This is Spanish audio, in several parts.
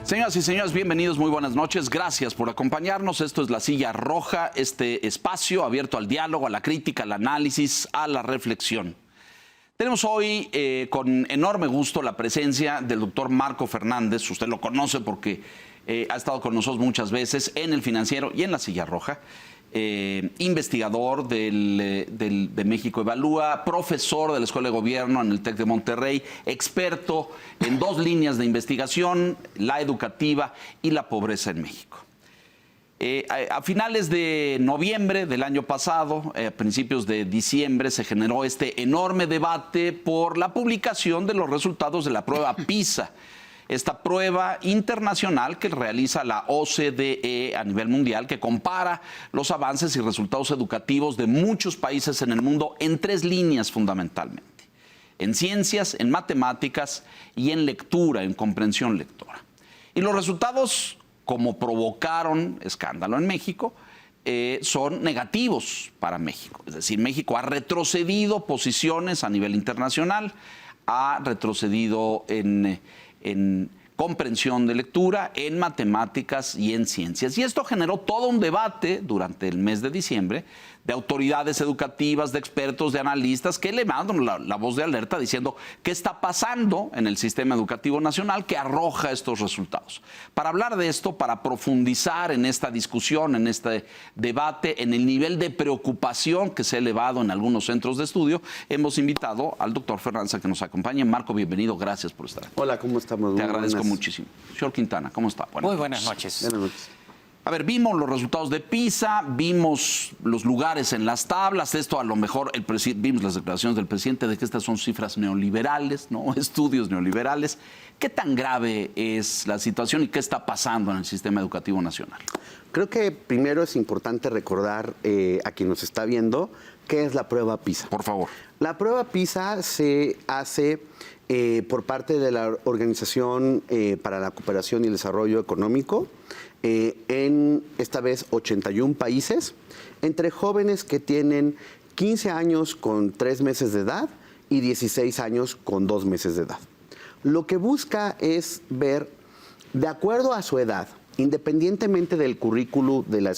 Señoras y señores, bienvenidos, muy buenas noches. Gracias por acompañarnos. Esto es La Silla Roja, este espacio abierto al diálogo, a la crítica, al análisis, a la reflexión. Tenemos hoy con enorme gusto la presencia del doctor Marco Fernández. Usted lo conoce porque ha estado con nosotros muchas veces en El Financiero y en La Silla Roja. Investigador de México Evalúa, profesor de la Escuela de Gobierno en el TEC de Monterrey, experto en dos líneas de investigación, la educativa y la pobreza en México. A finales de noviembre del año pasado, a principios de diciembre, se generó este enorme debate por la publicación de los resultados de la prueba PISA. Esta prueba internacional que realiza la OCDE a nivel mundial, que compara los avances y resultados educativos de muchos países en el mundo en tres líneas fundamentalmente: en ciencias, en matemáticas y en lectura, en comprensión lectora. Y los resultados, como provocaron escándalo en México, son negativos para México. Es decir, México ha retrocedido posiciones a nivel internacional, ha retrocedido en comprensión de lectura, en matemáticas y en ciencias. Y esto generó todo un debate durante el mes de diciembre de autoridades educativas, de expertos, de analistas que levantan la voz de alerta diciendo qué está pasando en el sistema educativo nacional que arroja estos resultados. Para hablar de esto, para profundizar en esta discusión, en este debate, en el nivel de preocupación que se ha elevado en algunos centros de estudio, hemos invitado al doctor Fernández a que nos acompañe. Marco, bienvenido, gracias por estar aquí. Hola, ¿cómo estamos? Te agradezco muchísimo. Señor Quintana, ¿cómo está? Muy buenas noches. Buenas noches. A ver, vimos los resultados de PISA, vimos los lugares en las tablas. Esto a lo mejor vimos las declaraciones del presidente de que estas son cifras neoliberales, ¿no? Estudios neoliberales. ¿Qué tan grave es la situación y qué está pasando en el sistema educativo nacional? Creo que primero es importante recordar a quien nos está viendo qué es la prueba PISA. Por favor. La prueba PISA se hace por parte de la Organización para la Cooperación y el Desarrollo Económico en, esta vez, 81 países, entre jóvenes que tienen 15 años con 3 meses de edad y 16 años con 2 meses de edad. Lo que busca es ver, de acuerdo a su edad, independientemente del currículo del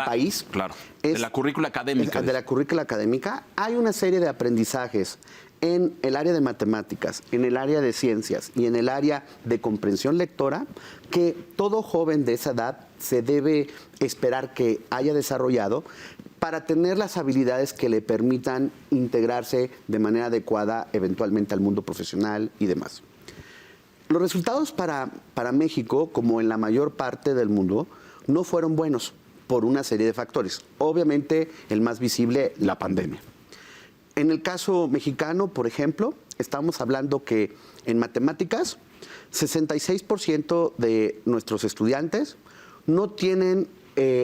país. Claro, de la currícula académica. De la currícula académica, hay una serie de aprendizajes en el área de matemáticas, en el área de ciencias y en el área de comprensión lectora que todo joven de esa edad se debe esperar que haya desarrollado para tener las habilidades que le permitan integrarse de manera adecuada eventualmente al mundo profesional y demás. Los resultados para México, como en la mayor parte del mundo, no fueron buenos por una serie de factores. Obviamente, el más visible, la pandemia. En el caso mexicano, por ejemplo, estamos hablando que en matemáticas, 66% de nuestros estudiantes no tienen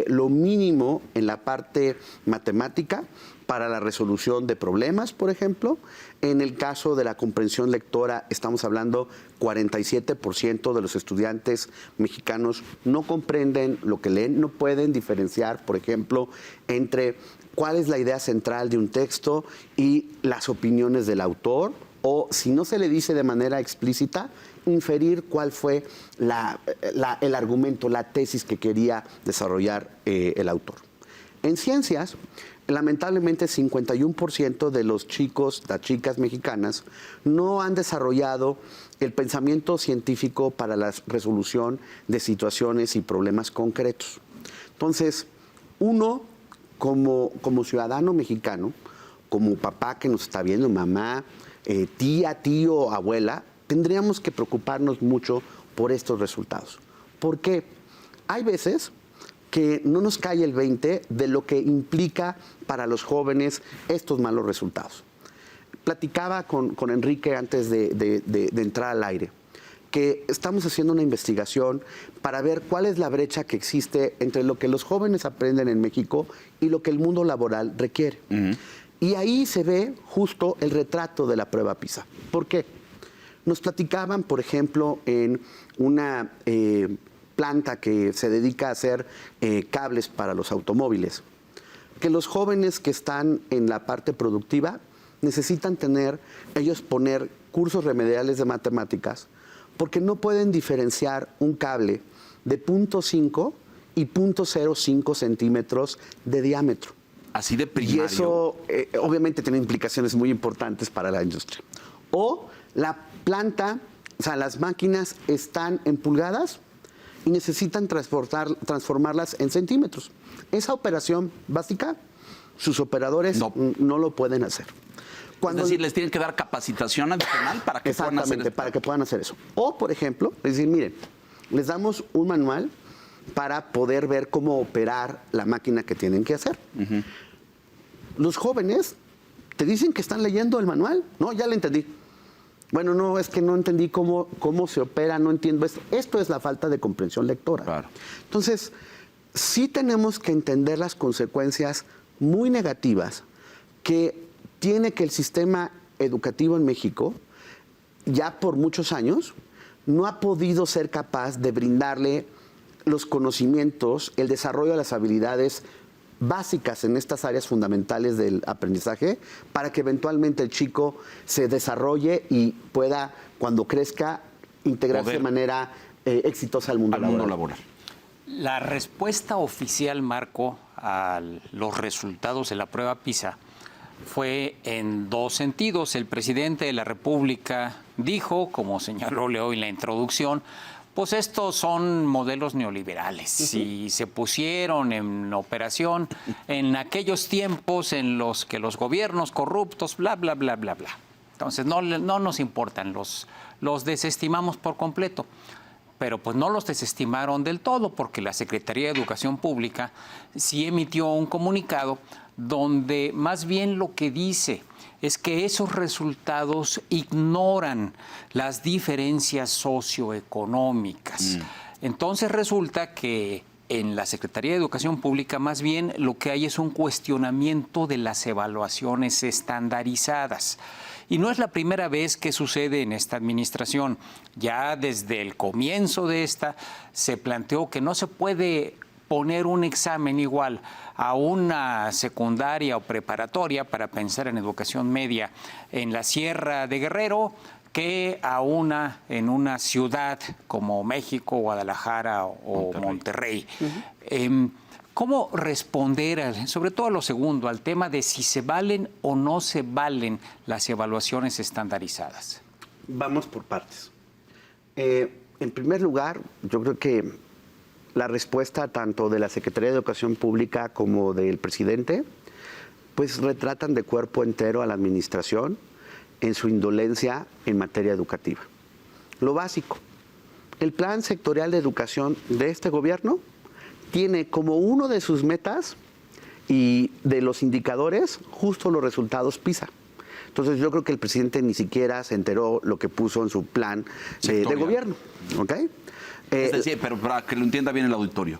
lo mínimo en la parte matemática para la resolución de problemas, por ejemplo. En el caso de la comprensión lectora, estamos hablando 47% de los estudiantes mexicanos no comprenden lo que leen, no pueden diferenciar, por ejemplo, entre cuál es la idea central de un texto y las opiniones del autor, o si no se le dice de manera explícita, inferir cuál fue el argumento, la tesis que quería desarrollar el autor. En ciencias, lamentablemente 51% de los chicos, las chicas mexicanas, no han desarrollado el pensamiento científico para la resolución de situaciones y problemas concretos. Entonces, uno, como ciudadano mexicano, como papá que nos está viendo, mamá, tía, tío, abuela, tendríamos que preocuparnos mucho por estos resultados. ¿Por qué? Hay veces que no nos cae el 20 de lo que implica para los jóvenes estos malos resultados. Platicaba con Enrique antes de entrar al aire, que estamos haciendo una investigación para ver cuál es la brecha que existe entre lo que los jóvenes aprenden en México y lo que el mundo laboral requiere. Y ahí se ve justo el retrato de la prueba PISA. ¿Por qué? Nos platicaban, por ejemplo, en una planta que se dedica a hacer cables para los automóviles, que los jóvenes que están en la parte productiva necesitan poner cursos remediales de matemáticas porque no pueden diferenciar un cable de 0.5 y 0.05 centímetros de diámetro. Así de Y primario. eso obviamente tiene implicaciones muy importantes para la industria. O la planta, o sea, las máquinas están en pulgadas y necesitan transformarlas en centímetros. Esa operación básica, sus operadores no lo pueden hacer. Es decir, les tienen que dar capacitación adicional para que puedan hacer Exactamente, para que puedan hacer eso. O, por ejemplo, es decir, miren, les damos un manual para poder ver cómo operar la máquina que tienen que hacer. Los jóvenes te dicen que están leyendo el manual. No, ya lo entendí. Bueno, no, es que no entendí cómo se opera, no entiendo esto. Esto es la falta de comprensión lectora. Claro. Entonces, sí tenemos que entender las consecuencias muy negativas que tiene que el sistema educativo en México, ya por muchos años, no ha podido ser capaz de brindarle los conocimientos, el desarrollo de las habilidades básicas en estas áreas fundamentales del aprendizaje para que eventualmente el chico se desarrolle y pueda, cuando crezca, integrarse de manera exitosa al mundo laboral. La respuesta oficial, Marco, a los resultados de la prueba PISA fue en dos sentidos. El presidente de la República dijo, como señaló Leo en la introducción, pues estos son modelos neoliberales y se pusieron en operación en aquellos tiempos en los que los gobiernos corruptos, bla, bla, bla, bla, bla. Entonces no nos importan, los desestimamos por completo. Pero pues no los desestimaron del todo, porque la Secretaría de Educación Pública sí emitió un comunicado donde más bien lo que dice es que esos resultados ignoran las diferencias socioeconómicas. Entonces resulta que en la Secretaría de Educación Pública más bien lo que hay es un cuestionamiento de las evaluaciones estandarizadas. Y no es la primera vez que sucede en esta administración. Ya desde el comienzo de esta se planteó que no se puede poner un examen igual a una secundaria o preparatoria para pensar en educación media en la Sierra de Guerrero que a una en una ciudad como México, Guadalajara o Monterrey. ¿Cómo responder, sobre todo a lo segundo, al tema de si se valen o no se valen las evaluaciones estandarizadas? Vamos por partes. En primer lugar, yo creo que la respuesta tanto de la Secretaría de Educación Pública como del presidente, pues retratan de cuerpo entero a la administración en su indolencia en materia educativa. Lo básico, el plan sectorial de educación de este gobierno tiene como uno de sus metas y de los indicadores justo los resultados PISA. Entonces yo creo que el presidente ni siquiera se enteró lo que puso en su plan de gobierno. ¿Okay? Es decir, pero para que lo entienda bien el auditorio,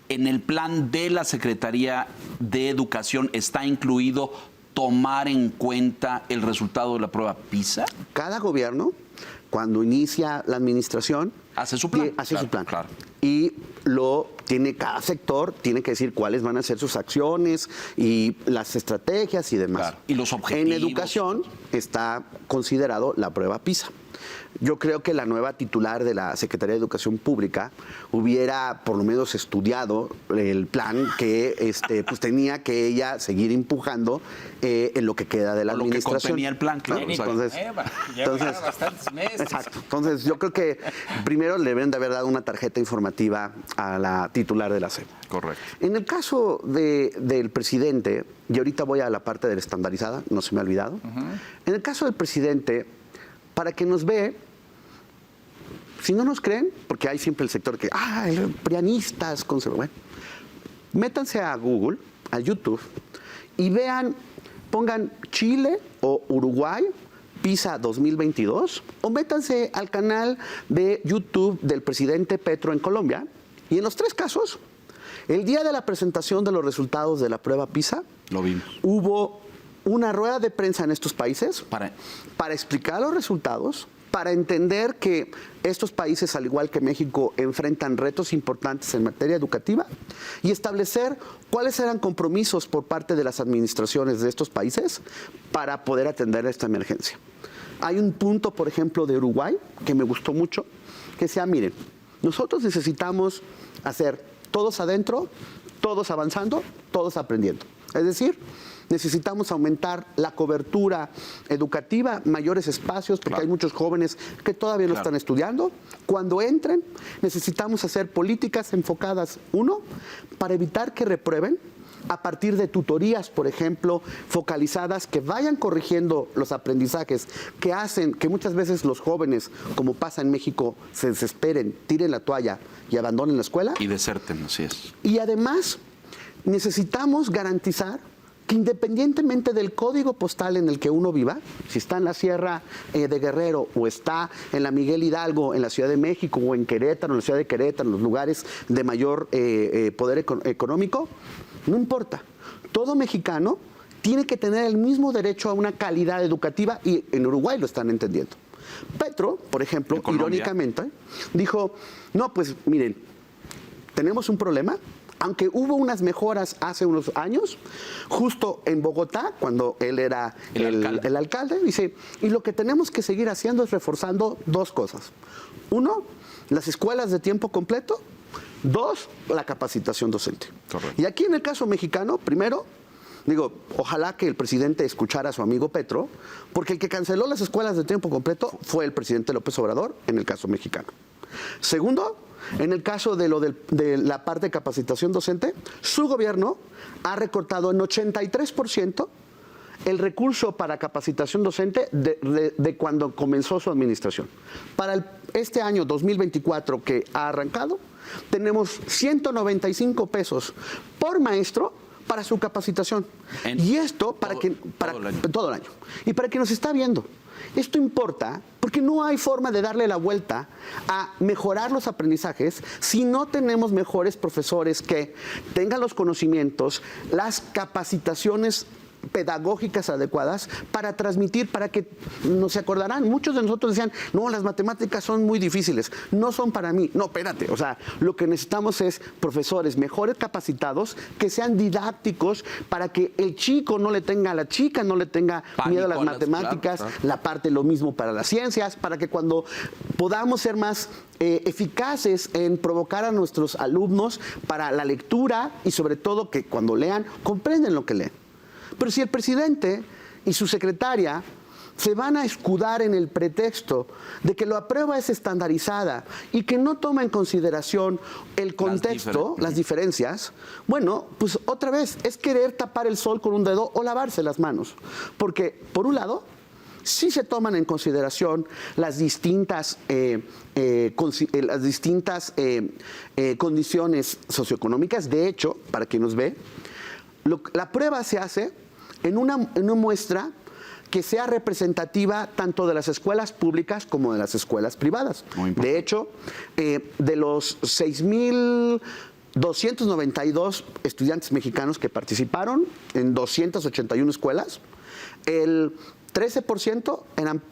en el plan de la Secretaría de Educación está incluido tomar en cuenta el resultado de la prueba PISA. Cada gobierno, cuando inicia la administración, hace su plan. Hace su plan. Claro. Y cada sector tiene que decir cuáles van a ser sus acciones y las estrategias y demás. Claro. Y los objetivos. En educación está considerado la prueba PISA. Yo creo que la nueva titular de la Secretaría de Educación Pública hubiera por lo menos estudiado el plan que pues tenía que ella seguir empujando en lo que queda de la administración. Lo que contenía el plan, claro. Entonces, bastantes meses. Exacto. Entonces, yo creo que primero le deben de haber dado una tarjeta informativa a la titular de la SEP. Correcto. En el caso del presidente, y ahorita voy a la parte de la estandarizada, no se me ha olvidado. En el caso del presidente, para que nos ve, si no nos creen, porque hay siempre el sector que, prianistas, conservadores. Métanse a Google, a YouTube, y pongan Chile o Uruguay, PISA 2022, o métanse al canal de YouTube del presidente Petro en Colombia, y en los tres casos, el día de la presentación de los resultados de la prueba PISA, lo vimos. Hubo una rueda de prensa en estos países para explicar los resultados, para entender que estos países, al igual que México, enfrentan retos importantes en materia educativa y establecer cuáles eran compromisos por parte de las administraciones de estos países para poder atender esta emergencia. Hay un punto, por ejemplo, de Uruguay, que me gustó mucho, que decía, miren, nosotros necesitamos hacer todos adentro, todos avanzando, todos aprendiendo. Es decir, necesitamos aumentar la cobertura educativa, mayores espacios, porque hay muchos jóvenes que todavía no están estudiando. Cuando entren, necesitamos hacer políticas enfocadas, uno, para evitar que reprueben, a partir de tutorías, por ejemplo, focalizadas, que vayan corrigiendo los aprendizajes, que hacen que muchas veces los jóvenes, como pasa en México, se desesperen, tiren la toalla y abandonen la escuela. Y deserten, así es. Y además, necesitamos garantizar que independientemente del código postal en el que uno viva, si está en la Sierra de Guerrero o está en la Miguel Hidalgo, en la Ciudad de México o en Querétaro, en la ciudad de Querétaro, en los lugares de mayor poder económico, no importa. Todo mexicano tiene que tener el mismo derecho a una calidad educativa y en Uruguay lo están entendiendo. Petro, por ejemplo, irónicamente, dijo, no, pues miren, tenemos un problema. Aunque hubo unas mejoras hace unos años, justo en Bogotá, cuando él era el alcalde, dice, y lo que tenemos que seguir haciendo es reforzando dos cosas. Uno, las escuelas de tiempo completo. Dos, la capacitación docente. Correcto. Y aquí en el caso mexicano, primero, digo, ojalá que el presidente escuchara a su amigo Petro, porque el que canceló las escuelas de tiempo completo fue el presidente López Obrador en el caso mexicano. Segundo, en el caso de la parte de capacitación docente, su gobierno ha recortado en 83% el recurso para capacitación docente de cuando comenzó su administración. Para este año 2024 que ha arrancado, tenemos 195 pesos por maestro para su capacitación. Y esto todo el año. Y para quien nos está viendo, esto importa porque no hay forma de darle la vuelta a mejorar los aprendizajes si no tenemos mejores profesores que tengan los conocimientos, las capacitaciones pedagógicas adecuadas para transmitir, para que no se acordarán. Muchos de nosotros decían, no, las matemáticas son muy difíciles, no son para mí. No, espérate, o sea, lo que necesitamos es profesores mejores capacitados, que sean didácticos, para que el chico no le tenga, la chica no le tenga miedo a las matemáticas, la parte lo mismo para las ciencias, para que cuando podamos ser más eficaces en provocar a nuestros alumnos para la lectura y sobre todo que cuando lean, comprenden lo que leen. Pero si el presidente y su secretaria se van a escudar en el pretexto de que la prueba es estandarizada y que no toma en consideración el contexto, las diferencias, bueno, pues otra vez es querer tapar el sol con un dedo o lavarse las manos. Porque, por un lado, sí se toman en consideración las distintas condiciones socioeconómicas. De hecho, para quien nos ve, la prueba se hace en una muestra que sea representativa tanto de las escuelas públicas como de las escuelas privadas. De hecho, de los 6,292 estudiantes mexicanos que participaron en 281 escuelas, el 13% eran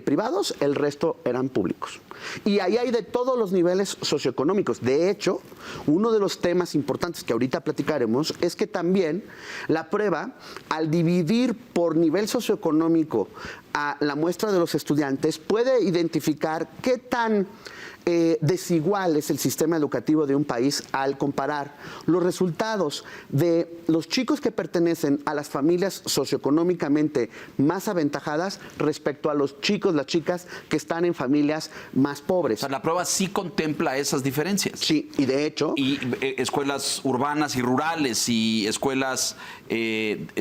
privados, el resto eran públicos. Y ahí hay de todos los niveles socioeconómicos. De hecho, uno de los temas importantes que ahorita platicaremos es que también la prueba, al dividir por nivel socioeconómico a la muestra de los estudiantes, puede identificar qué tan desigual es el sistema educativo de un país al comparar los resultados de los chicos que pertenecen a las familias socioeconómicamente más aventajadas respecto a los chicos, las chicas que están en familias más pobres. O sea, la prueba sí contempla esas diferencias. Sí, y de hecho... Y escuelas urbanas y rurales y escuelas de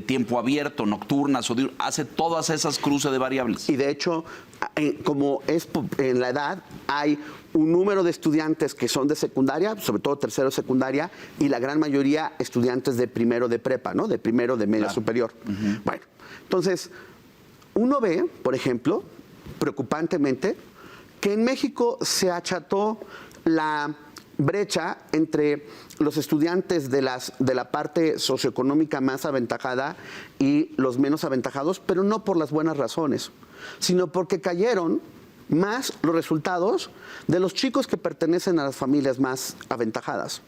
tiempo abierto, nocturnas, hace todas esas cruces de variables. Y de hecho, como es en la edad, hay un número de estudiantes que son de secundaria, sobre todo tercero de secundaria, y la gran mayoría estudiantes de primero de prepa, ¿no? De primero de media superior. Bueno, entonces, uno ve, por ejemplo, preocupantemente, que en México se acható la brecha entre los estudiantes de la parte socioeconómica más aventajada y los menos aventajados, pero no por las buenas razones, sino porque cayeron más los resultados de los chicos que pertenecen a las familias más aventajadas.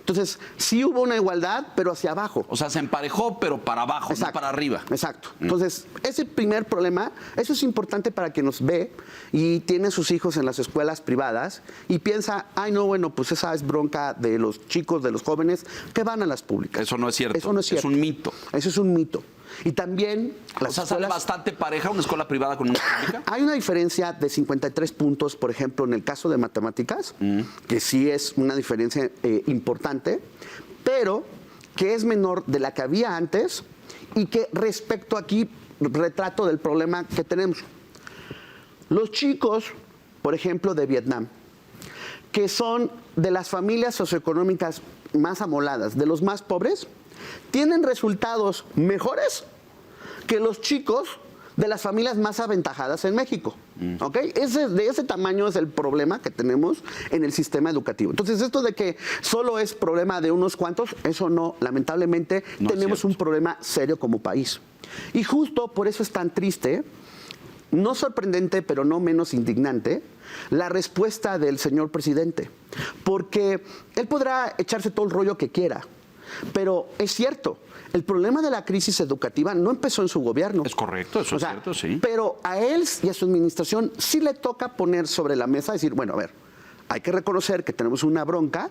Entonces, sí hubo una igualdad, pero hacia abajo. O sea, se emparejó, pero para abajo, no para arriba. Exacto. Entonces, ese primer problema, eso es importante para quien nos ve y tiene sus hijos en las escuelas privadas y piensa, ay, no, bueno, pues esa es bronca de los chicos, de los jóvenes que van a las públicas. Eso no es cierto. Eso no es cierto. Es un mito. Eso es un mito. Y también O sea, ¿sale bastante pareja una escuela privada con una pública? hay una diferencia de 53 puntos, por ejemplo, en el caso de matemáticas, que sí es una diferencia importante, pero que es menor de la que había antes y que respecto aquí, retrato del problema que tenemos. Los chicos, por ejemplo, de Vietnam, que son de las familias socioeconómicas más amoladas, de los más pobres, tienen resultados mejores que los chicos de las familias más aventajadas en México. ¿Ok? De ese tamaño es el problema que tenemos en el sistema educativo. Entonces, esto de que solo es problema de unos cuantos, eso no, lamentablemente, No tenemos un problema serio como país. Y justo por eso es tan triste, no sorprendente, pero no menos indignante, la respuesta del señor presidente. Porque él podrá echarse todo el rollo que quiera, pero es cierto, el problema de la crisis educativa no empezó en su gobierno. Es correcto, eso es cierto, sí. Pero a él y a su administración sí le toca poner sobre la mesa, decir, bueno, a ver, hay que reconocer que tenemos una bronca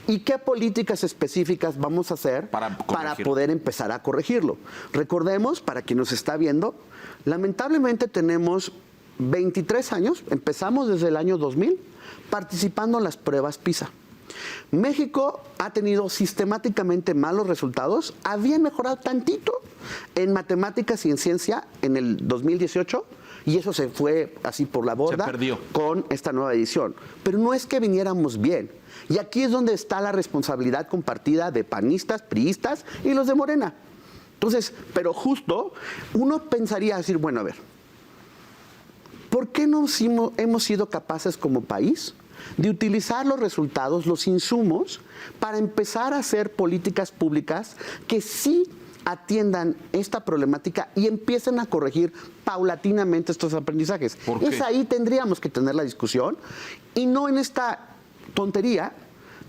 y qué políticas específicas vamos a hacer para poder empezar a corregirlo. Recordemos, para quien nos está viendo, lamentablemente tenemos 23 años, empezamos desde el año 2000, participando en las pruebas PISA. México ha tenido sistemáticamente malos resultados. Había mejorado tantito en matemáticas y en ciencia en el 2018 y eso se fue así por la borda con esta nueva edición. Pero no es que viniéramos bien. Y aquí es donde está la responsabilidad compartida de panistas, priistas y los de Morena. Entonces, pero justo uno pensaría decir, bueno, a ver, ¿por qué no hemos sido capaces como país de utilizar los resultados, los insumos, para empezar a hacer políticas públicas que sí atiendan esta problemática y empiecen a corregir paulatinamente estos aprendizajes? Es ahí tendríamos que tener la discusión y no en esta tontería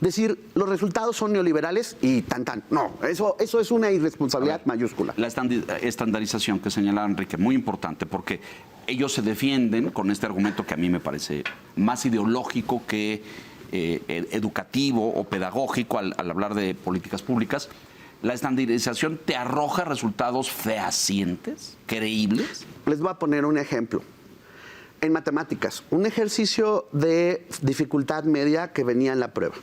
decir los resultados son neoliberales y tan. No, eso es una irresponsabilidad mayúscula. La estandarización que señalaba Enrique, muy importante, porque ellos se defienden con este argumento que a mí me parece más ideológico que educativo o pedagógico al hablar de políticas públicas. ¿La estandarización te arroja resultados fehacientes, creíbles? Les voy a poner un ejemplo. En matemáticas, un ejercicio de dificultad media que venía en la prueba.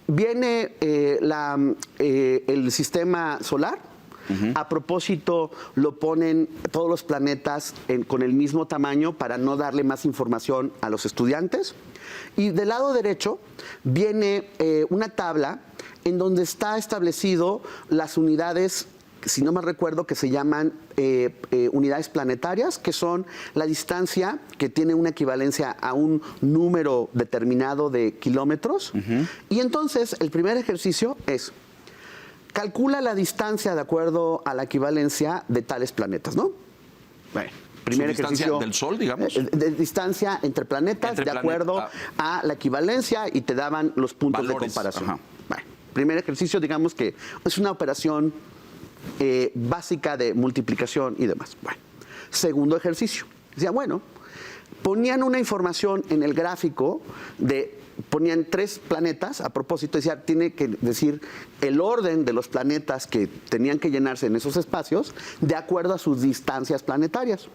Viene el sistema solar. A propósito, lo ponen todos los planetas con el mismo tamaño para no darle más información a los estudiantes. Y del lado derecho viene una tabla en donde está establecido las unidades, si no me recuerdo, que se llaman unidades planetarias, que son la distancia que tiene una equivalencia a un número determinado de kilómetros. Y entonces el primer ejercicio es: calcula la distancia de acuerdo a la equivalencia de tales planetas, ¿no? Bueno, primer ejercicio del Sol, digamos. De distancia entre planetas de acuerdo a la equivalencia y te daban los puntos de comparación. Bueno, primer ejercicio, digamos que es una operación básica de multiplicación y demás. Bueno, segundo ejercicio. Decía, bueno, ponían una información en el gráfico ponían 3 planetas, a propósito, decía, tiene que decir el orden de los planetas que tenían que llenarse en esos espacios de acuerdo a sus distancias planetarias.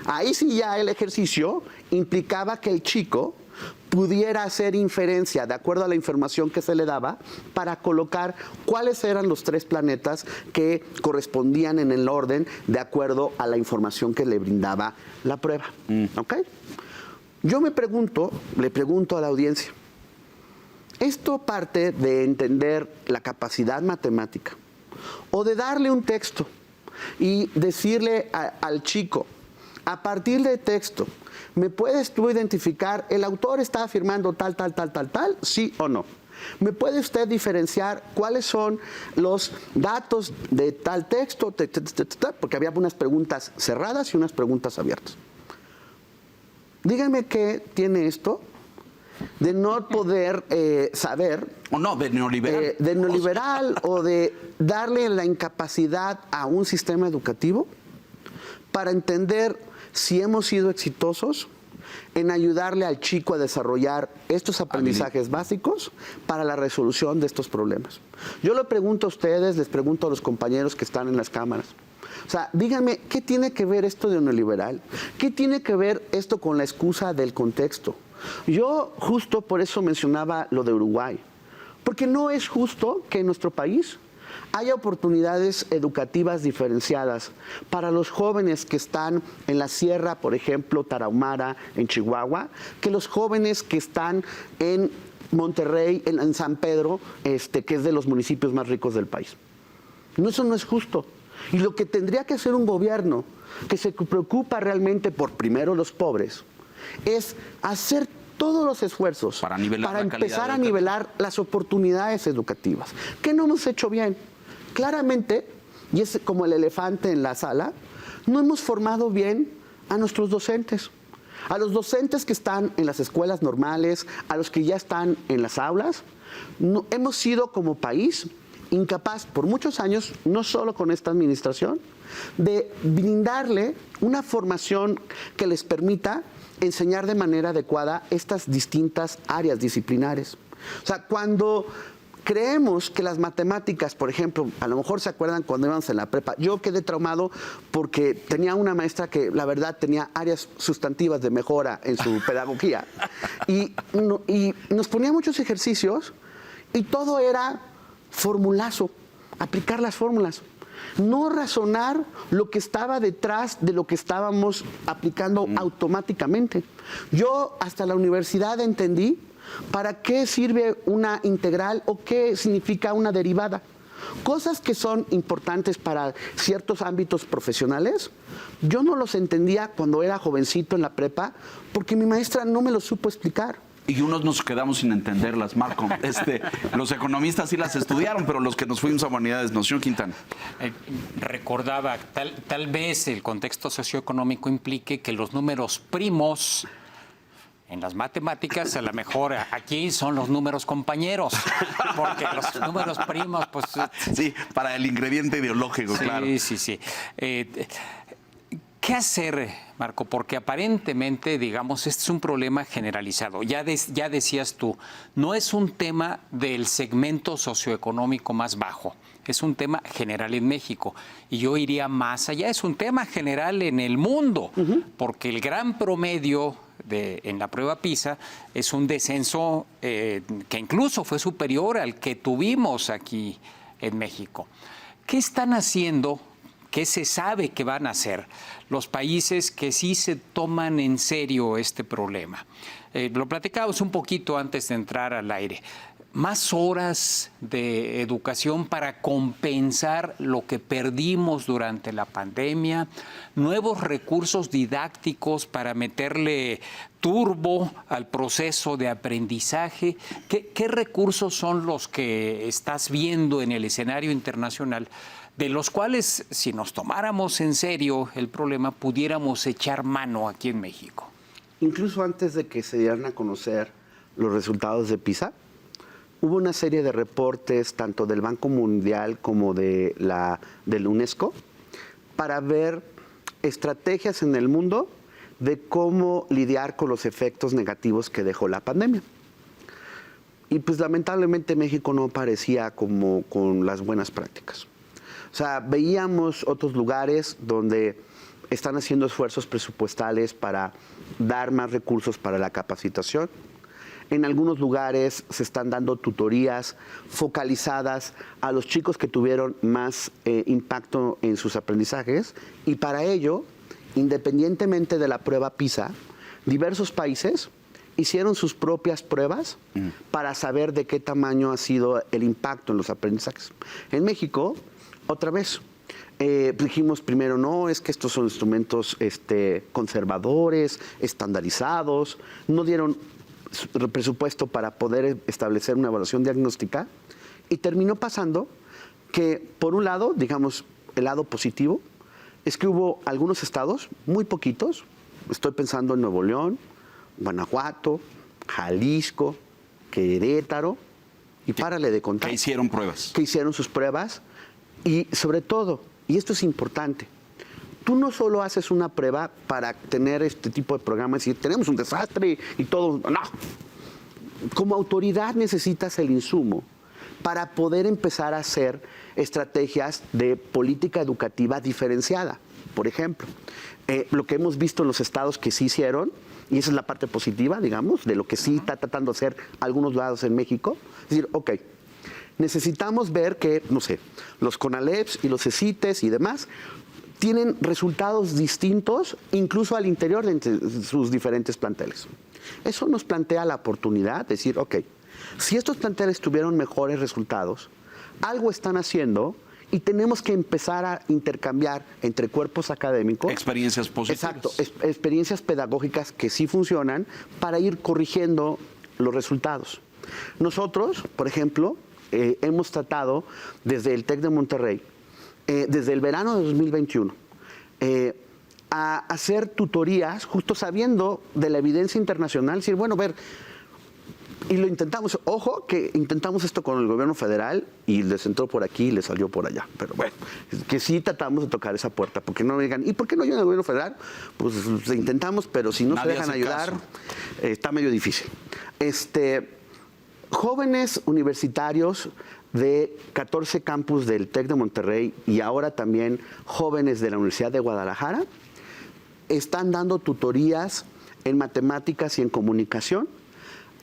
Ahí sí ya el ejercicio implicaba que el chico pudiera hacer inferencia de acuerdo a la información que se le daba para colocar cuáles eran los 3 planetas que correspondían en el orden de acuerdo a la información que le brindaba la prueba. ¿Ok? Yo le pregunto a la audiencia, ¿esto parte de entender la capacidad matemática o de darle un texto y decirle al chico, a partir del texto, ¿me puedes tú identificar, el autor está afirmando tal, sí o no? ¿Me puede usted diferenciar cuáles son los datos de tal texto? Porque había unas preguntas cerradas y unas preguntas abiertas. Díganme qué tiene esto de no poder saber O no, de neoliberal. de neoliberal o de darle la incapacidad a un sistema educativo para entender si hemos sido exitosos en ayudarle al chico a desarrollar estos aprendizajes básicos para la resolución de estos problemas. Yo le pregunto a ustedes, les pregunto a los compañeros que están en las cámaras. O sea, díganme, ¿qué tiene que ver esto de neoliberal? ¿Qué tiene que ver esto con la excusa del contexto? Yo justo por eso mencionaba lo de Uruguay, porque no es justo que en nuestro país haya oportunidades educativas diferenciadas para los jóvenes que están en la sierra, por ejemplo, Tarahumara, en Chihuahua, que los jóvenes que están en Monterrey, en San Pedro, que es de los municipios más ricos del país. No, eso no es justo. Y lo que tendría que hacer un gobierno que se preocupa realmente por primero los pobres es hacer todos los esfuerzos para empezar a nivelar las oportunidades educativas. ¿Qué no hemos hecho bien? Claramente, y es como el elefante en la sala, no hemos formado bien a nuestros docentes. A los docentes que están en las escuelas normales, a los que ya están en las aulas, no, hemos sido como país incapaz por muchos años, no solo con esta administración, de brindarle una formación que les permita enseñar de manera adecuada estas distintas áreas disciplinares. O sea, cuando creemos que las matemáticas, por ejemplo, a lo mejor se acuerdan cuando íbamos en la prepa, yo quedé traumado porque tenía una maestra que la verdad tenía áreas sustantivas de mejora en su pedagogía y nos ponía muchos ejercicios y todo era formulazo, aplicar las fórmulas, no razonar lo que estaba detrás de lo que estábamos aplicando automáticamente. Yo hasta la universidad entendí para qué sirve una integral o qué significa una derivada. Cosas que son importantes para ciertos ámbitos profesionales, yo no los entendía cuando era jovencito en la prepa porque mi maestra no me lo supo explicar. Y unos nos quedamos sin entenderlas, Marco. Los economistas sí las estudiaron, pero los que nos fuimos a humanidades, no, señor Quintana. Recordaba, tal vez el contexto socioeconómico implique que los números primos en las matemáticas, a lo mejor aquí son los números compañeros, porque los números primos, pues... Sí, para el ingrediente ideológico, sí, claro. Sí. ¿Qué hacer, Marco? Porque aparentemente, digamos, este es un problema generalizado. Ya decías tú, no es un tema del segmento socioeconómico más bajo, es un tema general en México. Y yo iría más allá, es un tema general en el mundo, porque el gran promedio en la prueba PISA es un descenso que incluso fue superior al que tuvimos aquí en México. ¿Qué están haciendo? ¿Qué se sabe que van a hacer los países que sí se toman en serio este problema? Lo platicábamos un poquito antes de entrar al aire. Más horas de educación para compensar lo que perdimos durante la pandemia, nuevos recursos didácticos para meterle turbo al proceso de aprendizaje. ¿Qué recursos son los que estás viendo en el escenario internacional, de los cuales, si nos tomáramos en serio el problema, pudiéramos echar mano aquí en México? Incluso antes de que se dieran a conocer los resultados de PISA, hubo una serie de reportes, tanto del Banco Mundial como del UNESCO, para ver estrategias en el mundo de cómo lidiar con los efectos negativos que dejó la pandemia. Y pues lamentablemente México no parecía como con las buenas prácticas. O sea, veíamos otros lugares donde están haciendo esfuerzos presupuestales para dar más recursos para la capacitación. En algunos lugares se están dando tutorías focalizadas a los chicos que tuvieron más impacto en sus aprendizajes. Y para ello, independientemente de la prueba PISA, diversos países hicieron sus propias pruebas para saber de qué tamaño ha sido el impacto en los aprendizajes. En México, otra vez, dijimos primero, no, es que estos son instrumentos conservadores, estandarizados, no dieron presupuesto para poder establecer una evaluación diagnóstica, y terminó pasando que, por un lado, digamos, el lado positivo, es que hubo algunos estados, muy poquitos, estoy pensando en Nuevo León, Guanajuato, Jalisco, Querétaro, y párale de contar. Que hicieron pruebas. Que hicieron sus pruebas. Y sobre todo, y esto es importante, tú no solo haces una prueba para tener este tipo de programas y decir, tenemos un desastre y todo. No. Como autoridad necesitas el insumo para poder empezar a hacer estrategias de política educativa diferenciada. Por ejemplo, lo que hemos visto en los estados que sí hicieron, y esa es la parte positiva, digamos, de lo que sí está tratando de hacer algunos lados en México, es decir, ok, necesitamos ver que, no sé, los CONALEPs y los CECITES y demás tienen resultados distintos incluso al interior de sus diferentes planteles. Eso nos plantea la oportunidad de decir, ok, si estos planteles tuvieron mejores resultados, algo están haciendo y tenemos que empezar a intercambiar entre cuerpos académicos. Experiencias positivas. Exacto, experiencias pedagógicas que sí funcionan para ir corrigiendo los resultados. Nosotros, por ejemplo, hemos tratado desde el TEC de Monterrey, desde el verano de 2021, a hacer tutorías justo sabiendo de la evidencia internacional, decir, bueno, ver, y lo intentamos, ojo, que intentamos esto con el gobierno federal y les entró por aquí y les salió por allá, pero bueno, que sí tratamos de tocar esa puerta, porque no me digan, ¿y por qué no ayudan al gobierno federal? Pues intentamos, pero si no se dejan ayudar, está medio difícil. Jóvenes universitarios de 14 campus del TEC de Monterrey y ahora también jóvenes de la Universidad de Guadalajara están dando tutorías en matemáticas y en comunicación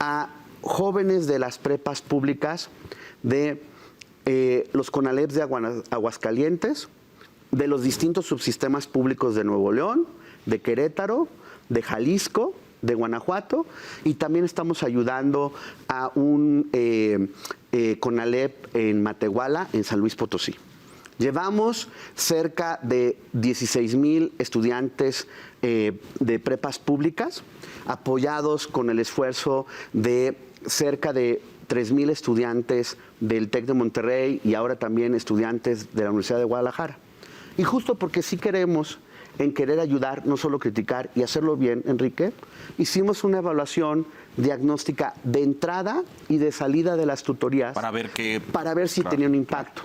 a jóvenes de las prepas públicas de los CONALEPs de Aguascalientes, de los distintos subsistemas públicos de Nuevo León, de Querétaro, de Jalisco, de Guanajuato, y también estamos ayudando a un CONALEP en Matehuala, en San Luis Potosí. Llevamos cerca de 16,000 estudiantes de prepas públicas, apoyados con el esfuerzo de cerca de 3,000 estudiantes del TEC de Monterrey y ahora también estudiantes de la Universidad de Guadalajara. Y justo porque sí queremos en querer ayudar, no solo criticar y hacerlo bien, Enrique, hicimos una evaluación diagnóstica de entrada y de salida de las tutorías para ver si tenía un impacto.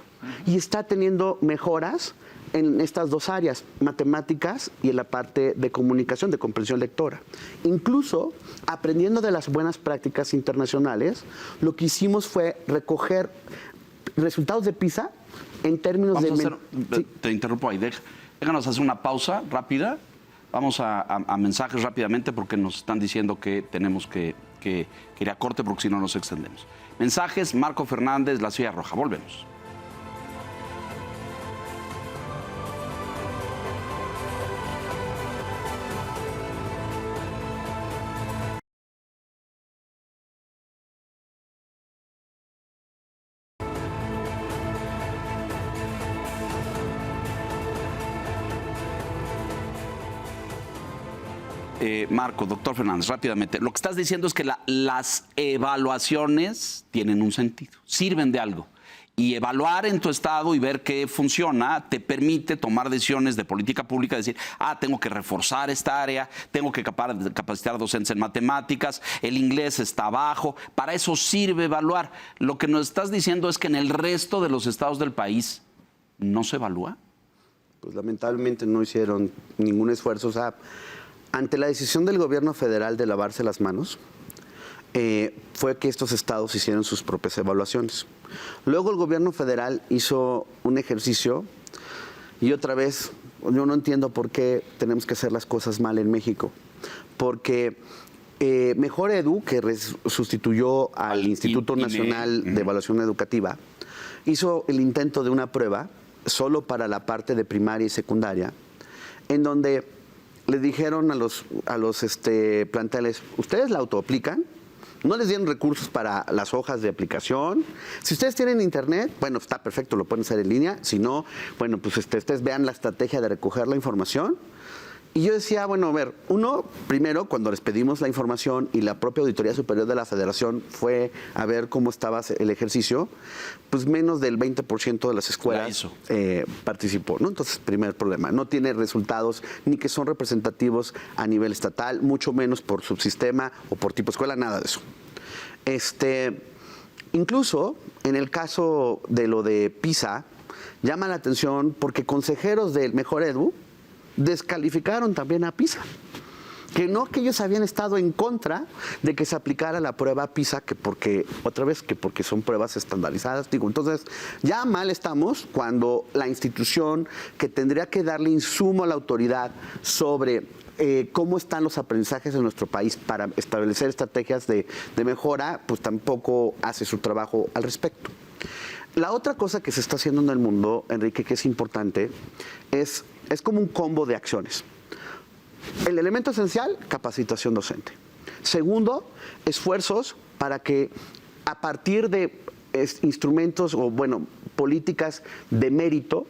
Y está teniendo mejoras en estas dos áreas, matemáticas y en la parte de comunicación, de comprensión lectora. Incluso, aprendiendo de las buenas prácticas internacionales, lo que hicimos fue recoger resultados de PISA en términos Te interrumpo ahí, déjanos hacer una pausa rápida. Vamos a mensajes rápidamente porque nos están diciendo que tenemos que ir a corte porque si no nos extendemos. Mensajes, Marco Fernández, La Silla Roja. Volvemos. Marco, doctor Fernández, rápidamente. Lo que estás diciendo es que las evaluaciones tienen un sentido, sirven de algo. Y evaluar en tu estado y ver qué funciona te permite tomar decisiones de política pública, decir, tengo que reforzar esta área, tengo que capacitar docentes en matemáticas, el inglés está bajo. Para eso sirve evaluar. Lo que nos estás diciendo es que en el resto de los estados del país no se evalúa. Pues lamentablemente no hicieron ningún esfuerzo. O sea, ante la decisión del gobierno federal de lavarse las manos, fue que estos estados hicieron sus propias evaluaciones. Luego el gobierno federal hizo un ejercicio y otra vez, yo no entiendo por qué tenemos que hacer las cosas mal en México. Porque Mejor Edu, que sustituyó al Instituto Nacional de Evaluación Educativa, hizo el intento de una prueba solo para la parte de primaria y secundaria, en donde le dijeron a los planteles, ustedes la autoaplican, no les dieron recursos para las hojas de aplicación. Si ustedes tienen internet, bueno, está perfecto, lo pueden hacer en línea. Si no, bueno, pues ustedes vean la estrategia de recoger la información Y yo decía, bueno, a ver, primero, cuando les pedimos la información y la propia Auditoría Superior de la Federación fue a ver cómo estaba el ejercicio, pues menos del 20% de las escuelas participó, ¿no? Entonces, primer problema, no tiene resultados ni que son representativos a nivel estatal, mucho menos por subsistema o por tipo de escuela, nada de eso. Incluso, en el caso de lo de PISA, llama la atención porque consejeros del Mejor Edu descalificaron también a PISA. Que ellos habían estado en contra de que se aplicara la prueba PISA, que porque son pruebas estandarizadas. Entonces, ya mal estamos cuando la institución que tendría que darle insumo a la autoridad sobre cómo están los aprendizajes en nuestro país para establecer estrategias de mejora, pues tampoco hace su trabajo al respecto. La otra cosa que se está haciendo en el mundo, Enrique, que es importante, es como un combo de acciones. El elemento esencial, capacitación docente. Segundo, esfuerzos para que a partir de instrumentos políticas de mérito,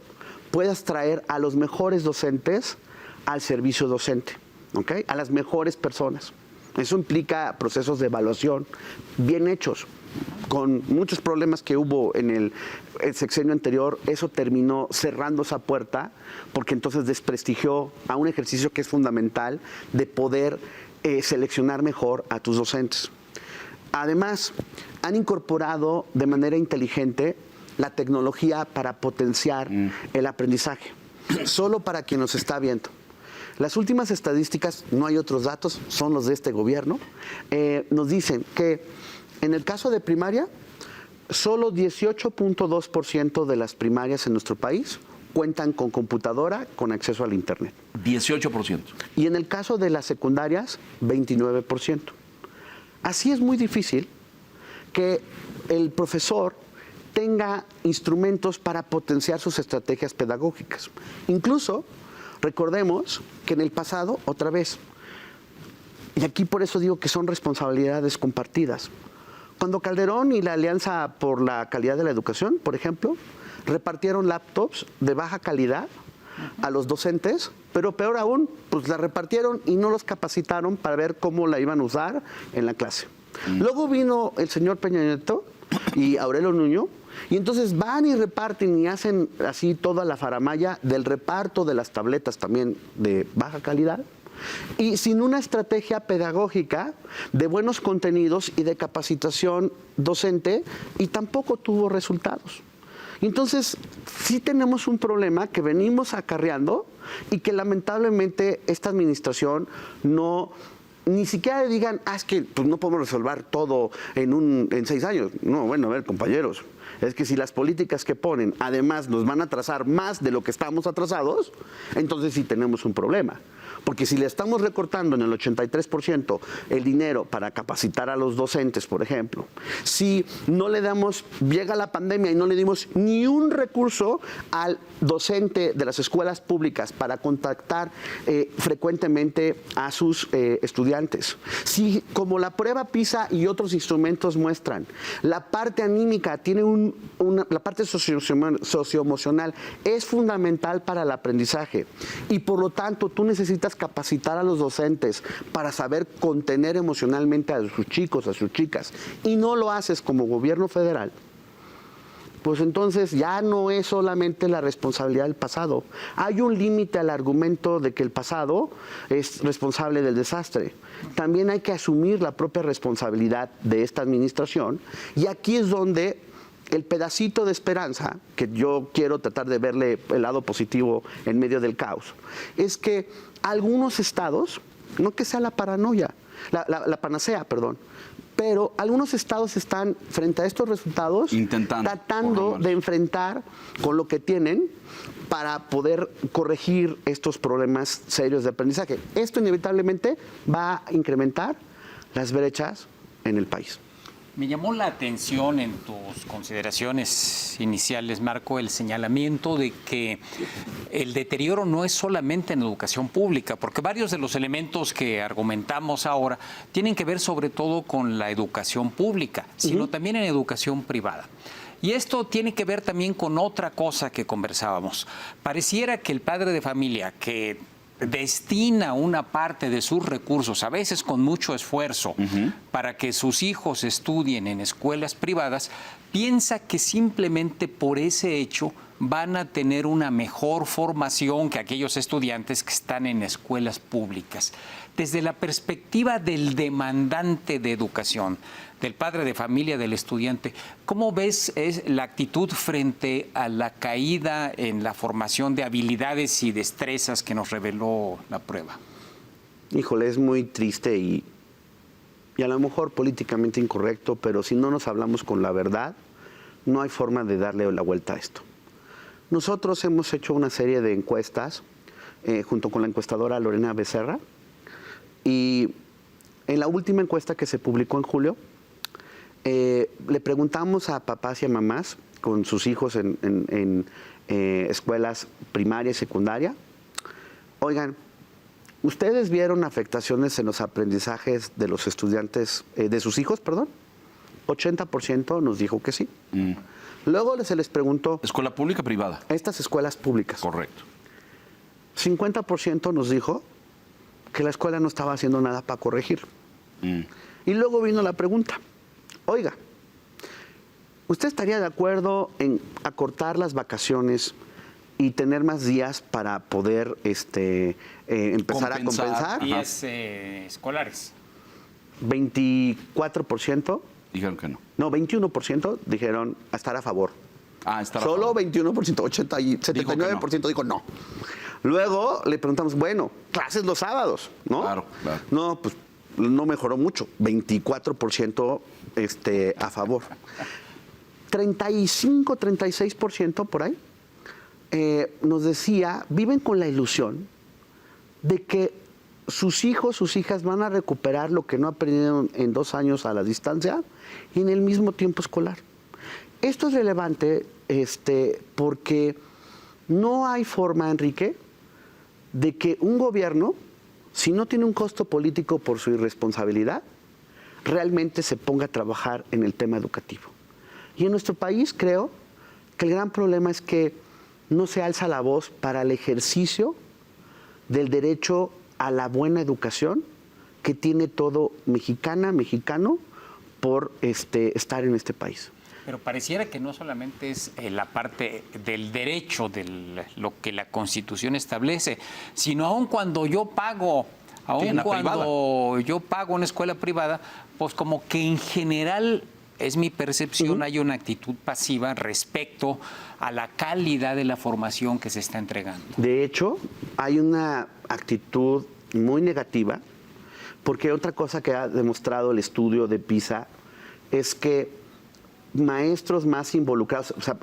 puedas traer a los mejores docentes al servicio docente, ¿ok? A las mejores personas. Eso implica procesos de evaluación bien hechos. Con muchos problemas que hubo en el sexenio anterior, eso terminó cerrando esa puerta porque entonces desprestigió a un ejercicio que es fundamental de poder seleccionar mejor a tus docentes. Además, han incorporado de manera inteligente la tecnología para potenciar el aprendizaje. Solo para quien nos está viendo. Las últimas estadísticas, no hay otros datos, son los de este gobierno, nos dicen que en el caso de primaria, solo 18.2% de las primarias en nuestro país cuentan con computadora con acceso al Internet. 18%. Y en el caso de las secundarias, 29%. Así es muy difícil que el profesor tenga instrumentos para potenciar sus estrategias pedagógicas. Incluso, recordemos que en el pasado, otra vez, y aquí por eso digo que son responsabilidades compartidas. Cuando Calderón y la Alianza por la Calidad de la Educación, por ejemplo, repartieron laptops de baja calidad a los docentes, pero peor aún, pues la repartieron y no los capacitaron para ver cómo la iban a usar en la clase. Luego vino el señor Peña Nieto y Aurelio Nuño, y entonces van y reparten y hacen así toda la faramalla del reparto de las tabletas también de baja calidad, y sin una estrategia pedagógica de buenos contenidos y de capacitación docente, y tampoco tuvo resultados. Entonces, sí tenemos un problema que venimos acarreando y que lamentablemente esta administración ni siquiera digan, es que pues, no podemos resolver todo en 6 años. No, bueno, a ver, compañeros, es que si las políticas que ponen además nos van a atrasar más de lo que estamos atrasados, entonces sí tenemos un problema. Porque si le estamos recortando en el 83% el dinero para capacitar a los docentes, por ejemplo, si no le damos, llega la pandemia y no le dimos ni un recurso al docente de las escuelas públicas para contactar frecuentemente a sus estudiantes, si como la prueba PISA y otros instrumentos muestran, la parte anímica tiene la parte socioemocional es fundamental para el aprendizaje y por lo tanto tú necesitas capacitar a los docentes para saber contener emocionalmente a sus chicos, a sus chicas, y no lo haces como gobierno federal, pues entonces ya no es solamente la responsabilidad del pasado. Hay un límite al argumento de que el pasado es responsable del desastre. También hay que asumir la propia responsabilidad de esta administración, y aquí es donde el pedacito de esperanza, que yo quiero tratar de verle el lado positivo en medio del caos, es que algunos estados, no que sea la paranoia, la panacea, perdón, pero algunos estados están frente a estos resultados tratando de enfrentar con lo que tienen para poder corregir estos problemas serios de aprendizaje. Esto inevitablemente va a incrementar las brechas en el país. Me llamó la atención en tus consideraciones iniciales, Marco, el señalamiento de que el deterioro no es solamente en educación pública, porque varios de los elementos que argumentamos ahora tienen que ver sobre todo con la educación pública, sino también en educación privada. Y esto tiene que ver también con otra cosa que conversábamos. Pareciera que el padre de familia que destina una parte de sus recursos, a veces con mucho esfuerzo, para que sus hijos estudien en escuelas privadas, piensa que simplemente por ese hecho van a tener una mejor formación que aquellos estudiantes que están en escuelas públicas. Desde la perspectiva del demandante de educación, del padre de familia, del estudiante, ¿cómo ves la actitud frente a la caída en la formación de habilidades y destrezas que nos reveló la prueba? Híjole, es muy triste y a lo mejor políticamente incorrecto, pero si no nos hablamos con la verdad, no hay forma de darle la vuelta a esto. Nosotros hemos hecho una serie de encuestas junto con la encuestadora Lorena Becerra, y en la última encuesta que se publicó en julio, le preguntamos a papás y a mamás con sus hijos en escuelas primaria y secundaria: oigan, ¿ustedes vieron afectaciones en los aprendizajes de los estudiantes, de sus hijos, perdón? 80% nos dijo que sí. Luego se les preguntó... ¿Escuela pública o privada? Estas escuelas públicas. Correcto. 50% nos dijo que la escuela no estaba haciendo nada para corregir. Y luego vino la pregunta: oiga, ¿usted estaría de acuerdo en acortar las vacaciones y tener más días para poder empezar a compensar? 10 escolares. 24%. Dijeron que no. No, 21% dijeron a estar a favor. Estar a Solo favor. 21%, 79% dijo no. Luego le preguntamos, bueno, clases los sábados, ¿no? Claro. No, pues no mejoró mucho, 24% a favor. 35, 36% por ahí nos decía, viven con la ilusión de que sus hijos, sus hijas van a recuperar lo que no aprendieron en 2 años a la distancia y en el mismo tiempo escolar. Esto es relevante porque no hay forma, Enrique, de que un gobierno, si no tiene un costo político por su irresponsabilidad, realmente se ponga a trabajar en el tema educativo. Y en nuestro país creo que el gran problema es que no se alza la voz para el ejercicio del derecho a la buena educación que tiene todo mexicano por estar en este país. Pero pareciera que no solamente es la parte del derecho, de lo que la Constitución establece, sino aun cuando yo pago, yo pago una escuela privada, pues como que en general, es mi percepción, hay una actitud pasiva respecto a la calidad de la formación que se está entregando. De hecho, hay una actitud muy negativa, porque otra cosa que ha demostrado el estudio de PISA es que maestros más involucrados, o sea,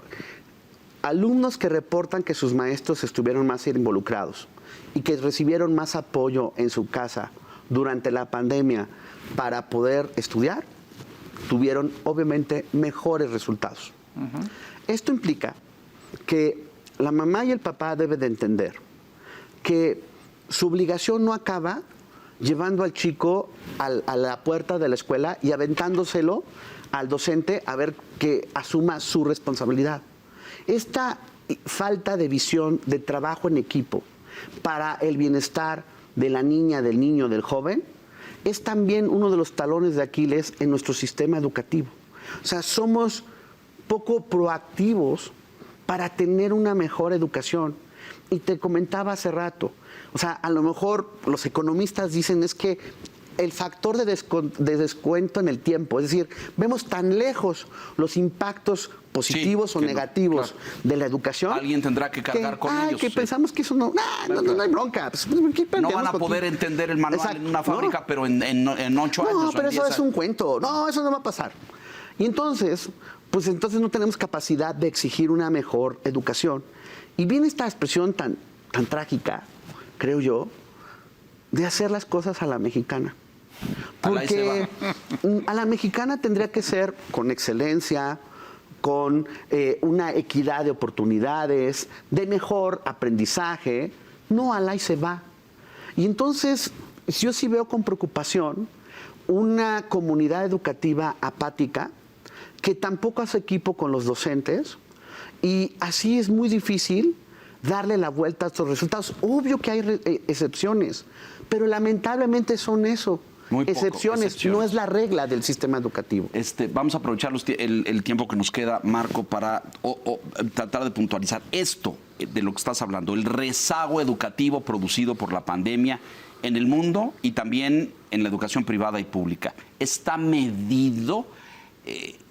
alumnos que reportan que sus maestros estuvieron más involucrados y que recibieron más apoyo en su casa durante la pandemia para poder estudiar, tuvieron obviamente mejores resultados. Esto implica que la mamá y el papá deben de entender que su obligación no acaba llevando al chico a la puerta de la escuela y aventándoselo al docente a ver que asuma su responsabilidad. Esta falta de visión, de trabajo en equipo para el bienestar de la niña, del niño, del joven, es también uno de los talones de Aquiles en nuestro sistema educativo. O sea, somos poco proactivos para tener una mejor educación. Y te comentaba hace rato, o sea, a lo mejor los economistas dicen es que el factor de descuento en el tiempo, es decir, vemos tan lejos los impactos positivos o negativos de la educación. Alguien tendrá que cargar con ellos. Que pensamos que eso no hay bronca. Pues, no van a poder entender el manual en una fábrica, pero en 8 años. No, pero eso es un cuento. No, eso no va a pasar. Y entonces no tenemos capacidad de exigir una mejor educación. Y viene esta expresión tan trágica, creo yo, de hacer las cosas a la mexicana. Porque a la mexicana tendría que ser con excelencia, con una equidad de oportunidades, de mejor aprendizaje, no a la y se va. Y entonces yo sí veo con preocupación una comunidad educativa apática que tampoco hace equipo con los docentes, y así es muy difícil darle la vuelta a estos resultados. Obvio que hay excepciones, pero lamentablemente son eso. Muy poco, excepciones, no es la regla del sistema educativo. Vamos a aprovechar el tiempo que nos queda, Marco, para tratar de puntualizar esto de lo que estás hablando, el rezago educativo producido por la pandemia en el mundo y también en la educación privada y pública. ¿Está medido?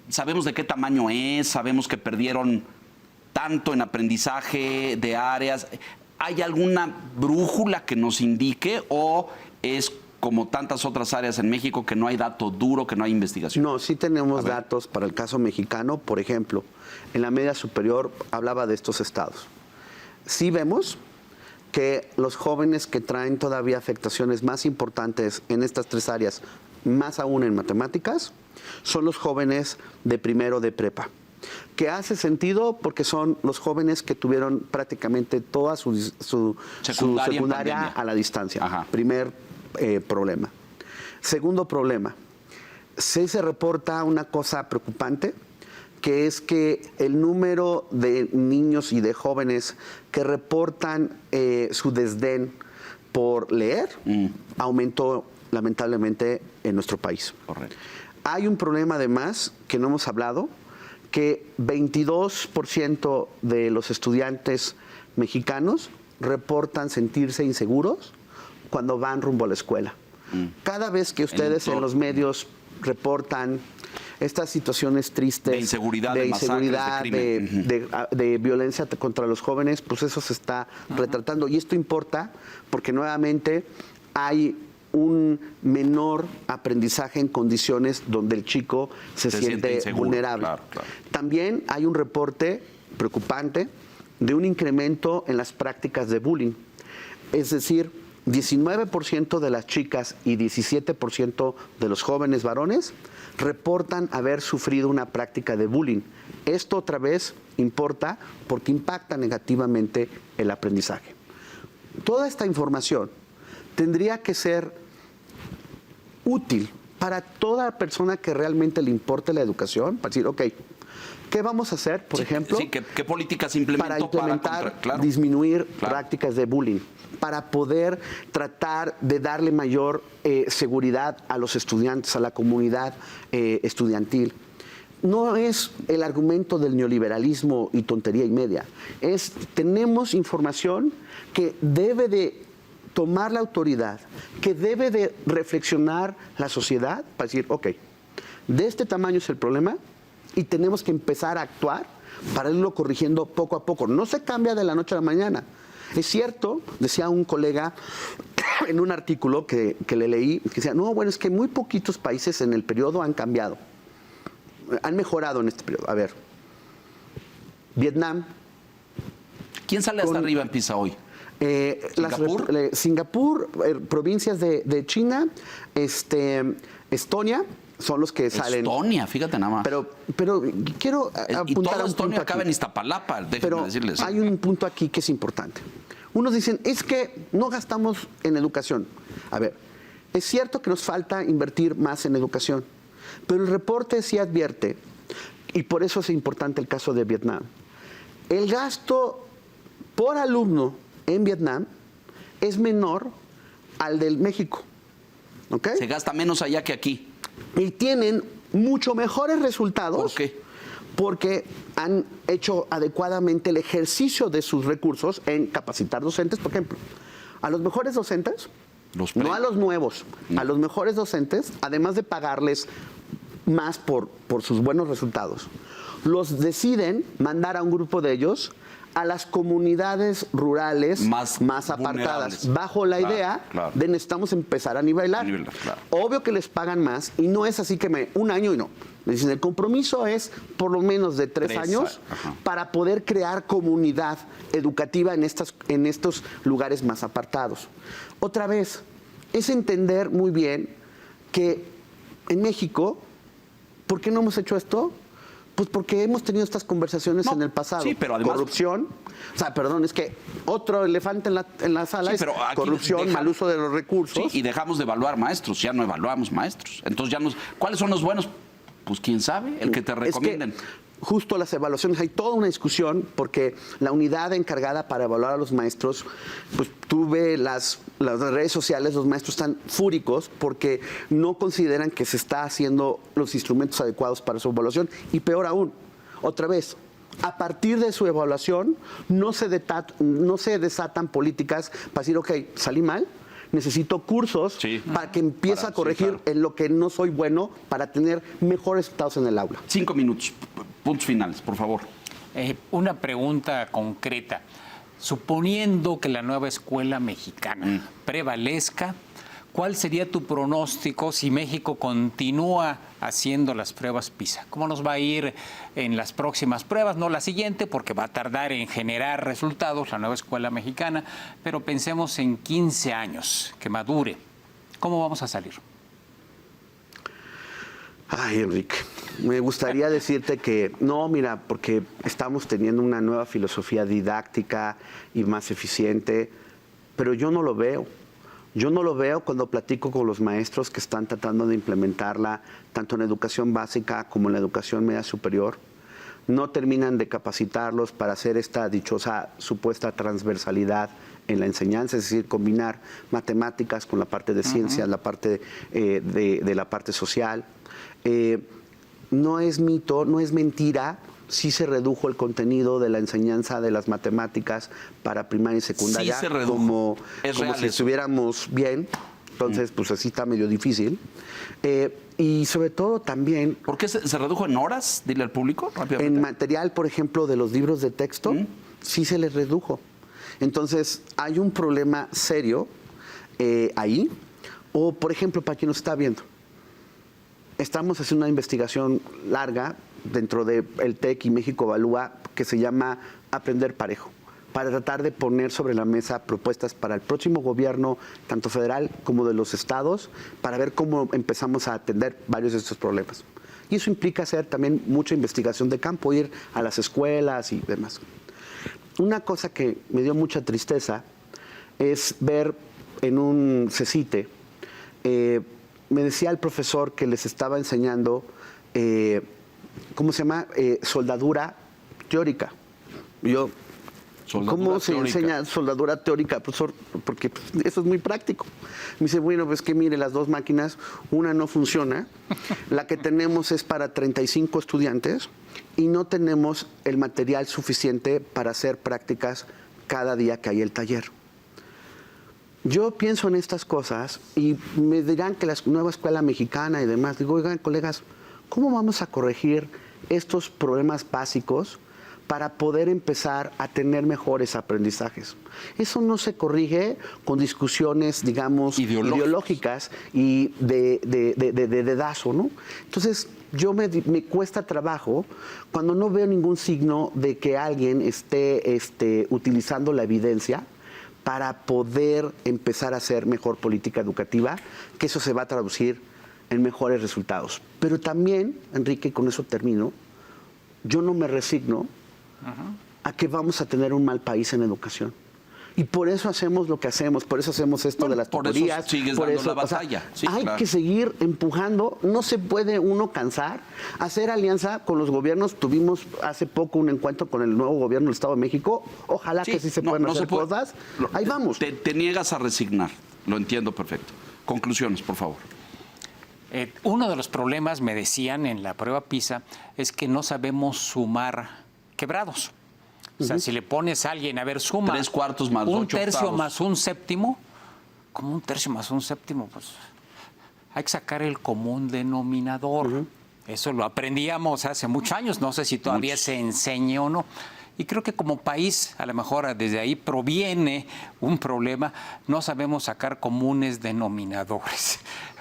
¿Sabemos de qué tamaño es? ¿Sabemos que perdieron tanto en aprendizaje de áreas? ¿Hay alguna brújula que nos indique o es como tantas otras áreas en México que no hay dato duro, que no hay investigación? No, sí tenemos datos para el caso mexicano. Por ejemplo, en la media superior hablaba de estos estados. Sí vemos que los jóvenes que traen todavía afectaciones más importantes en estas tres áreas, más aún en matemáticas, son los jóvenes de primero de prepa. Que hace sentido porque son los jóvenes que tuvieron prácticamente toda su secundaria a la distancia. Ajá. Primer problema. Segundo problema, sí se reporta una cosa preocupante, que es que el número de niños y de jóvenes que reportan su desdén por leer aumentó lamentablemente en nuestro país. Correcto. Hay un problema además que no hemos hablado, que 22% de los estudiantes mexicanos reportan sentirse inseguros cuando van rumbo a la escuela. Cada vez que ustedes en los medios reportan estas situaciones tristes de inseguridad, de violencia contra los jóvenes, pues eso se está retratando. Y esto importa porque nuevamente hay un menor aprendizaje en condiciones donde el chico se siente inseguro, vulnerable. Claro, claro. También hay un reporte preocupante de un incremento en las prácticas de bullying. Es decir, 19% de las chicas y 17% de los jóvenes varones reportan haber sufrido una práctica de bullying. Esto otra vez importa porque impacta negativamente el aprendizaje. Toda esta información tendría que ser útil para toda persona que realmente le importe la educación, para decir, ok, ¿qué vamos a hacer, por ejemplo? Sí, ¿qué políticas implementó para disminuir prácticas de bullying? Para poder tratar de darle mayor seguridad a los estudiantes, a la comunidad estudiantil. No es el argumento del neoliberalismo y tontería y media. Tenemos información que debe de tomar la autoridad, que debe de reflexionar la sociedad para decir, ok, de este tamaño es el problema y tenemos que empezar a actuar para irlo corrigiendo poco a poco. No se cambia de la noche a la mañana. Es cierto, decía un colega en un artículo que le leí, que decía, no, bueno, es que muy poquitos países en el periodo han cambiado, han mejorado en este periodo. A ver, Vietnam. ¿Quién sale hasta arriba en PISA hoy? ¿Singapur? Singapur, provincias de China, Estonia, son los que salen. Estonia, fíjate nada más. Pero quiero apuntar y todo a un Estonia punto acaba aquí. en Iztapalapa, déjenme decirles. Hay un punto aquí que es importante. Unos dicen, es que no gastamos en educación. A ver, es cierto que nos falta invertir más en educación, pero el reporte sí advierte, y por eso es importante el caso de Vietnam, el gasto por alumno en Vietnam es menor al del México. ¿Okay? Se gasta menos allá que aquí. Y tienen mucho mejores resultados. ¿Por qué? Porque han hecho adecuadamente el ejercicio de sus recursos en capacitar docentes, por ejemplo. A los mejores docentes, no a los nuevos, a los mejores docentes, además de pagarles más por sus buenos resultados, los deciden mandar a un grupo de ellos a las comunidades rurales más apartadas, bajo la idea de necesitamos empezar a nivelar. Obvio que les pagan más y no es así que un año y no. Me dicen, el compromiso es por lo menos de 3 años para poder crear comunidad educativa en estos lugares más apartados. Otra vez, es entender muy bien que en México, ¿por qué no hemos hecho esto? Pues porque hemos tenido estas conversaciones en el pasado. Sí, pero además, corrupción, es que otro elefante en la sala es corrupción, mal uso de los recursos. Sí, y dejamos de evaluar maestros, ya no evaluamos maestros. Entonces ¿cuáles son los buenos? Pues quién sabe, el que te recomienden. justo las evaluaciones, hay toda una discusión porque la unidad encargada para evaluar a los maestros, pues tuve las redes sociales, los maestros están fúricos porque no consideran que se está haciendo los instrumentos adecuados para su evaluación y peor aún, otra vez, a partir de su evaluación no se desatan políticas para decir, ok, salí mal, necesito cursos para que empiece a corregir en lo que no soy bueno para tener mejores resultados en el aula. 5 minutos, puntos finales, por favor. Una pregunta concreta. Suponiendo que la nueva escuela mexicana prevalezca, ¿cuál sería tu pronóstico si México continúa haciendo las pruebas PISA? ¿Cómo nos va a ir en las próximas pruebas? No la siguiente, porque va a tardar en generar resultados la nueva escuela mexicana, pero pensemos en 15 años, que madure. ¿Cómo vamos a salir? Ay, Enrique, me gustaría decirte que no, mira, porque estamos teniendo una nueva filosofía didáctica y más eficiente, pero yo no lo veo. Yo no lo veo cuando platico con los maestros que están tratando de implementarla tanto en educación básica como en la educación media superior. No terminan de capacitarlos para hacer esta dichosa supuesta transversalidad en la enseñanza, es decir, combinar matemáticas con la parte de ciencias, la parte de la parte social. No es mito, no es mentira. Sí se redujo el contenido de la enseñanza de las matemáticas para primaria y secundaria, sí se redujo. como si eso. estuviéramos bien. Entonces, pues así está medio difícil. Y sobre todo también... ¿Por qué se redujo en horas? Dile al público rápidamente. En material, por ejemplo, de los libros de texto, sí se les redujo. Entonces, hay un problema serio ahí. O, por ejemplo, para quien nos está viendo, estamos haciendo una investigación larga dentro del TEC y México Evalúa que se llama Aprender Parejo, para tratar de poner sobre la mesa propuestas para el próximo gobierno, tanto federal como de los estados, para ver cómo empezamos a atender varios de estos problemas. Y eso implica hacer también mucha investigación de campo, ir a las escuelas y demás. Una cosa que me dio mucha tristeza es ver en un CECITE, me decía el profesor que les estaba enseñando, ¿cómo se llama? Soldadura teórica. Yo, ¿cómo se enseña soldadura teórica, profesor? Porque eso es muy práctico. Me dice, bueno, pues que mire, las dos máquinas, una no funciona, la que tenemos es para 35 estudiantes y no tenemos el material suficiente para hacer prácticas cada día que hay el taller. Yo pienso en estas cosas y me dirán que la nueva escuela mexicana y demás, digo, oigan, colegas, ¿cómo vamos a corregir estos problemas básicos para poder empezar a tener mejores aprendizajes? Eso no se corrige con discusiones, digamos, ideológicas y de dedazo, ¿no? Entonces, me cuesta trabajo cuando no veo ningún signo de que alguien esté utilizando la evidencia para poder empezar a hacer mejor política educativa, que eso se va a traducir en mejores resultados. Pero también, Enrique, con eso termino, yo no me resigno a que vamos a tener un mal país en educación. Y por eso hacemos lo que hacemos, por eso hacemos esto de las tutorías. Por eso sigues dando la batalla. O sea, hay que seguir empujando, no se puede uno cansar, hacer alianza con los gobiernos. Tuvimos hace poco un encuentro con el nuevo gobierno del Estado de México, ojalá que sí se puedan hacer cosas. Ahí vamos. Te niegas a resignar, lo entiendo perfecto. Conclusiones, por favor. Uno de los problemas, me decían en la prueba PISA, es que no sabemos sumar quebrados. O sea, si le pones a alguien, a ver, suma 3/4 más 8 un tercio octavos. más un séptimo, como un tercio más un séptimo, pues hay que sacar el común denominador. Eso lo aprendíamos hace muchos años, no sé si todavía se enseña o no. Y creo que como país, a lo mejor desde ahí proviene un problema, no sabemos sacar comunes denominadores.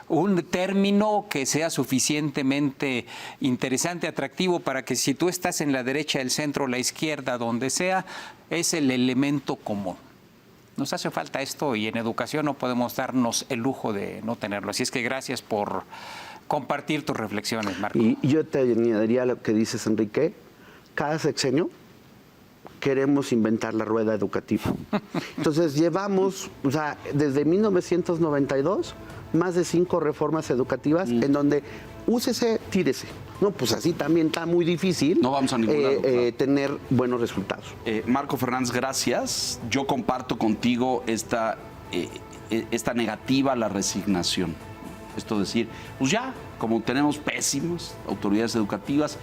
Un término que sea suficientemente interesante, atractivo, para que si tú estás en la derecha, el centro, la izquierda, donde sea, es el elemento común. Nos hace falta esto y en educación no podemos darnos el lujo de no tenerlo. Así es que gracias por compartir tus reflexiones, Marco. Y yo te añadiría lo que dices, Enrique. Cada sexenio queremos inventar la rueda educativa. Entonces llevamos, o sea, desde 1992, más de 5 reformas educativas en donde úsese, tírese. No, pues así también está muy difícil. No vamos a ningún lado, claro. Tener buenos resultados. Marco Fernández, gracias. Yo comparto contigo esta negativa a la resignación. Esto de decir, pues ya, como tenemos pésimas autoridades educativas,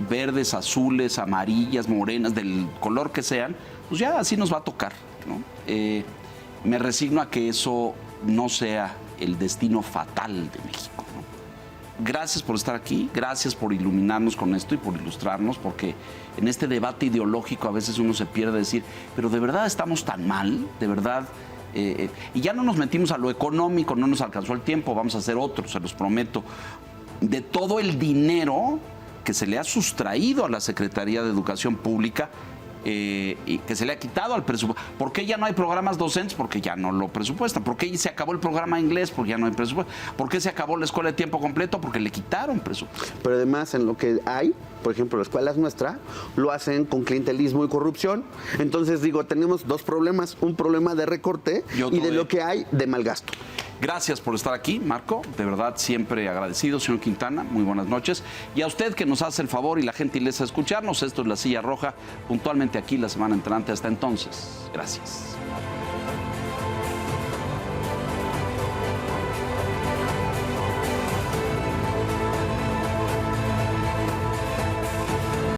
verdes, azules, amarillas, morenas, del color que sean, pues ya así nos va a tocar, ¿no? Me resigno a que eso no sea el destino fatal de México, ¿no? Gracias por estar aquí, gracias por iluminarnos con esto y por ilustrarnos, porque en este debate ideológico a veces uno se pierde de decir, pero ¿de verdad estamos tan mal? ¿De verdad? Y ya no nos metimos a lo económico, no nos alcanzó el tiempo, vamos a hacer otro, se los prometo. De todo el dinero que se le ha sustraído a la Secretaría de Educación Pública y que se le ha quitado al presupuesto. ¿Por qué ya no hay programas docentes? Porque ya no lo presupuestan. ¿Por qué se acabó el programa de inglés? Porque ya no hay presupuesto. ¿Por qué se acabó la escuela de tiempo completo? Porque le quitaron presupuesto. Pero además en lo que hay, por ejemplo, la escuela es nuestra, lo hacen con clientelismo y corrupción. Entonces digo, tenemos dos problemas, un problema de recorte y de lo que hay de mal gasto. Gracias por estar aquí, Marco. De verdad, siempre agradecido. Señor Quintana, muy buenas noches. Y a usted que nos hace el favor y la gentileza de escucharnos. Esto es La Silla Roja, puntualmente aquí la semana entrante. Hasta entonces, gracias.